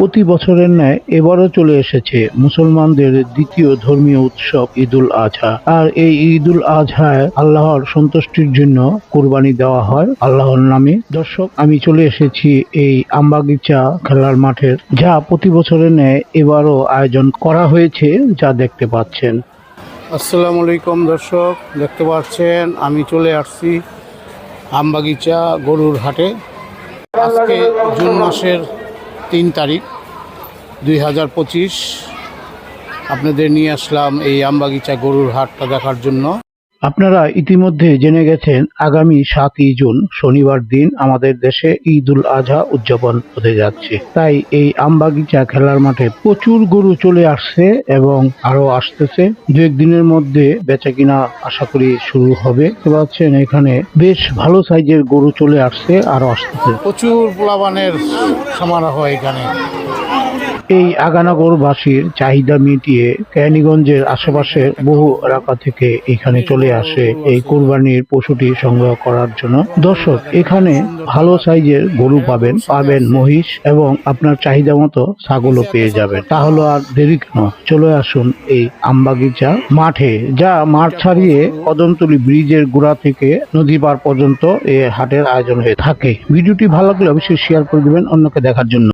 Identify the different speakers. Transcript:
Speaker 1: প্রতি বছরের ন্যায় এবারও চলে এসেছে মুসলমানদের দ্বিতীয় ধর্মীয় উৎসব ঈদুল আজহা। আর এই ঈদুল আজহায় আল্লাহর সন্তুষ্টির জন্য কুরবানি দেওয়া হয় আল্লাহর নামে। দর্শক, আমি চলে এসেছি এই আমবাগিচা খেলার মাঠের, যা প্রতি বছরের ন্যায় এবারও আয়োজন করা হয়েছে, যা দেখতে পাচ্ছেন। আসসালামু আলাইকুম দর্শক, দেখতে পাচ্ছেন আমি চলে আসছি আমবাগিচা গরুর হাটে। আজকে জুন মাসের 3 তারিখ 2025 আপনাদের নিয়ে আসলাম এই আমবাগিচা গরুর হাটটা দেখার জন্য। আপনারা ইতিমধ্যে জেনে গেছেন আগামী 7ই জুন শনিবার দিন আমাদের দেশে ঈদুল আজহা উদযাপন হতে যাচ্ছে। তাই এই আমবাগিচা খেলার মাঠে প্রচুর গরু চলে আসছে এবং আরো আসতেছে। 2-1 দিনের মধ্যে বেচাকিনা আশা করি শুরু হবে। দেখতে পাচ্ছেন এখানে বেশ ভালো সাইজের গরু চলে আসছে, আরো আসতেছে। প্রচুর পোলাবানের সমারোহ এখানে। এই আগানাগরবাসীর চাহিদা মিটিয়ে কেরানীগঞ্জের আশেপাশের বহু এলাকা থেকে এখানে চলে আসে এই কুরবানির পশুটি সংগ্রহ করার জন্য। দর্শক, এখানে ভালো সাইজের গরু পাবেন মহিষ এবং আপনার চাহিদা মতো ছাগলও পেয়ে যাবেন। তাহলে আর দেরি কেন, চলে আসুন এই আমবাগিচা মাঠে, যা মাঠ ছাড়িয়ে কদমতলী ব্রিজের গোড়া থেকে নদী পার পর্যন্ত এই হাটের আয়োজন হয়ে থাকে। ভিডিওটি ভালো লাগলে অবশ্যই শেয়ার করে দিবেন অন্যকে দেখার জন্য।